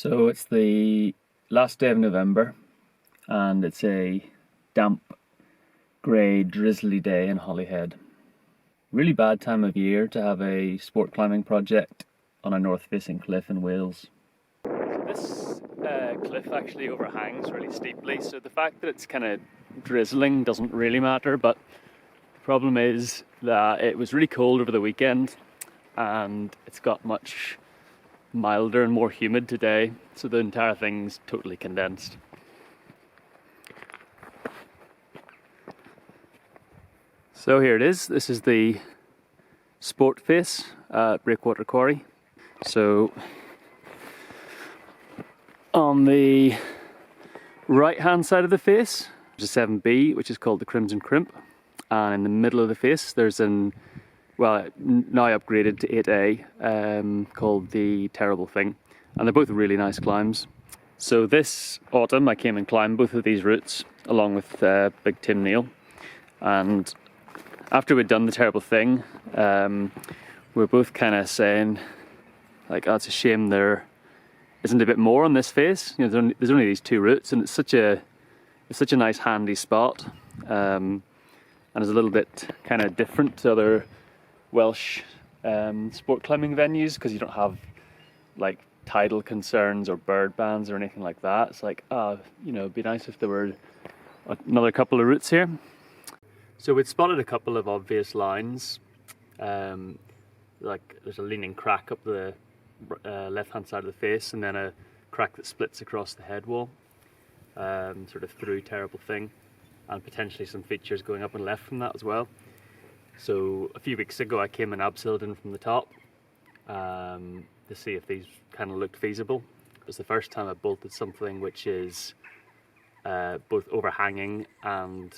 So it's the last day of November and it's a damp, grey, drizzly day in Holyhead. Really bad time of year to have a sport climbing project on a north-facing cliff in Wales. So this cliff actually overhangs really steeply, so the fact that it's kind of drizzling doesn't really matter, but the problem is that it was really cold over the weekend and it's got much milder and more humid today, so the entire thing's totally condensed. So here it is. This is the sport face at Breakwater Quarry. So on the right hand side of the face there's a 7B, which is called the Crimson Crimp, and in the middle of the face there's now upgraded to 8A, called the Terrible Thing, and they're both really nice climbs. So this autumn I came and climbed both of these routes along with Big Tim Neal, and after we'd done the Terrible Thing, we were both kind of saying, like, oh, it's a shame there isn't a bit more on this face. You know, there's only these two routes, and it's such a nice handy spot, and it's a little bit kind of different to other Welsh sport climbing venues because you don't have like tidal concerns or bird bans or anything like that. It's like, it'd be nice if there were another couple of routes here. So we'd spotted a couple of obvious lines, like there's a leaning crack up the left hand side of the face, and then a crack that splits across the head wall, sort of through Terrible Thing, and potentially some features going up and left from that as well. So a few weeks ago I came and abseiled in from the top to see if these kind of looked feasible. It was the first time I bolted something which is both overhanging and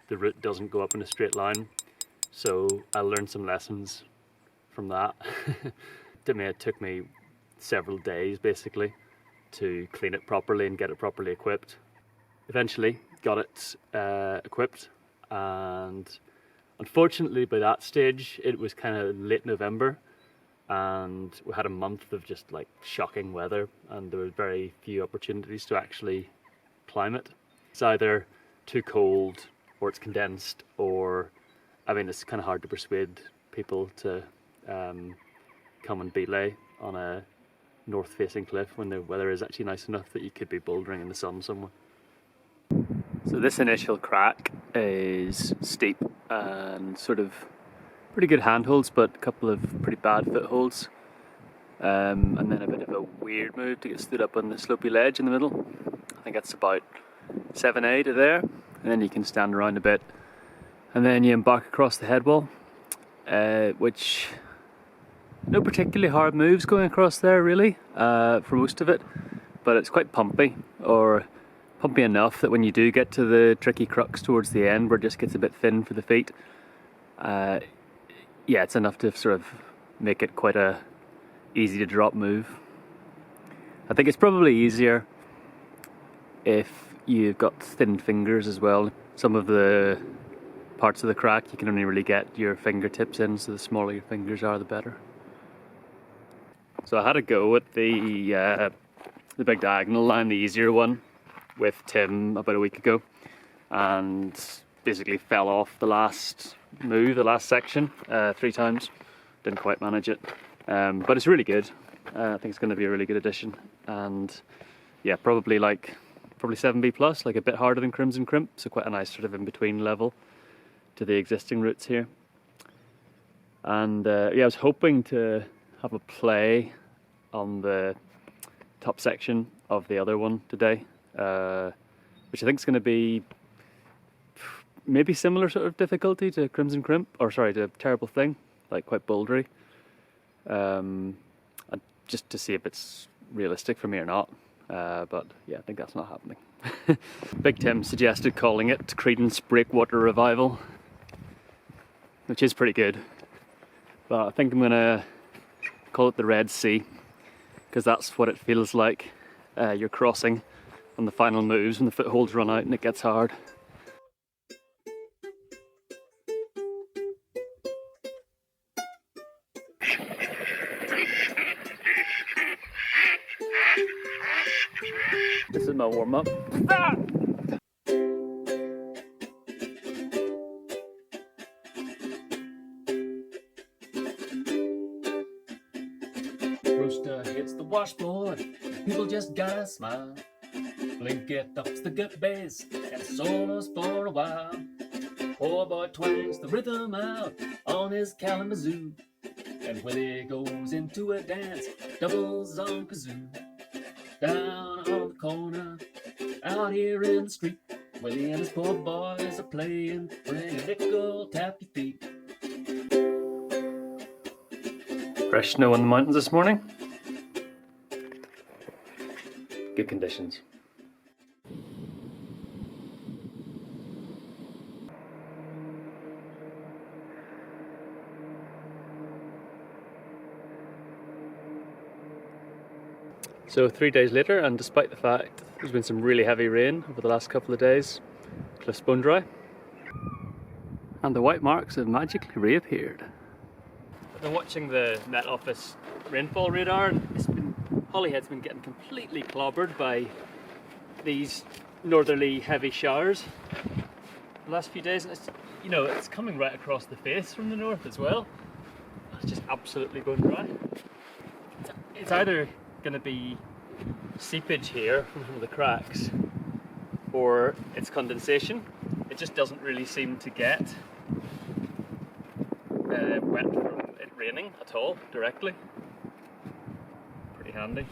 the route doesn't go up in a straight line. So I learned some lessons from that. It took me several days basically to clean it properly and get it properly equipped. Eventually got it equipped, and unfortunately by that stage it was kind of late November and we had a month of just like shocking weather, and there were very few opportunities to actually climb it. It's either too cold or it's condensed, or it's kind of hard to persuade people to come and belay on a north facing cliff when the weather is actually nice enough that you could be bouldering in the sun somewhere. So this initial crack is steep and sort of pretty good handholds, but a couple of pretty bad footholds, and then a bit of a weird move to get stood up on the slopey ledge in the middle. I think that's about 7A to there, and then you can stand around a bit and then you embark across the head wall, which no particularly hard moves going across there really, for most of it, but it's quite pumpy enough that when you do get to the tricky crux towards the end where it just gets a bit thin for the feet, it's enough to sort of make it quite a easy to drop move. I think it's probably easier if you've got thin fingers as well. Some of the parts of the crack you can only really get your fingertips in, so the smaller your fingers are the better. So I had a go at the big diagonal line, the easier one, with Tim about a week ago, and basically fell off the last move, the last section, 3 times. Didn't quite manage it, but it's really good. I think it's going to be a really good addition, and yeah, probably 7B plus, like a bit harder than Crimson Crimp, so quite a nice sort of in between level to the existing routes here. And I was hoping to have a play on the top section of the other one today, which I think is going to be maybe similar sort of difficulty to Crimson Crimp, or sorry, to Terrible Thing, like quite bouldery, and just to see if it's realistic for me or not, but yeah, I think that's not happening. Big Tim suggested calling it Creedence Breakwater Revival, which is pretty good, but I think I'm gonna call it the Red Sea, because that's what it feels like you're crossing on the final moves when the footholds run out and it gets hard. This is my warm-up. Rooster hits the washboard, people just gotta smile. Blinket ups the gut bass and solos for a while. Poor boy twangs the rhythm out on his Kalamazoo, and Willie goes into a dance, doubles on kazoo. Down on the corner, out here in the street, Willie and his poor boys are playing, bring a nickel, tap your feet. Fresh snow on the mountains this morning. Good conditions. So 3 days later, and despite the fact there's been some really heavy rain over the last couple of days, cliff's bone dry, and the white marks have magically reappeared. I've been watching the Met Office rainfall radar, and Holyhead's been getting completely clobbered by these northerly heavy showers the last few days, and it's coming right across the face from the north as well. It's just absolutely going dry. It's either going to be seepage here from some of the cracks, or it's condensation. It just doesn't really seem to get wet from it raining at all directly. Pretty handy.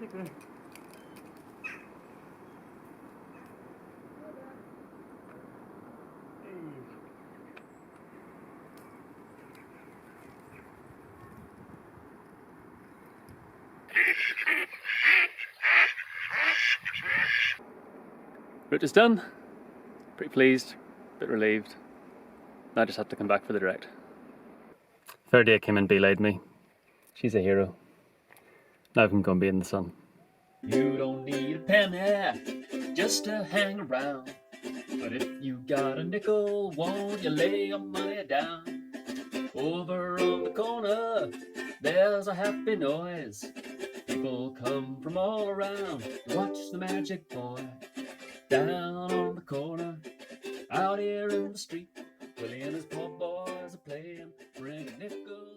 basically. Route is done. Pretty pleased, bit relieved. I just have to come back for the direct. Third day came and belayed me. She's a hero. Now I can go and be in the sun. You don't need a penny just to hang around. But if you got a nickel, won't you lay your money down? Over on the corner, there's a happy noise. People come from all around to watch the magic boy. Down on the corner, out here in the street, Willie and his poor boys are playing, bring a nickel.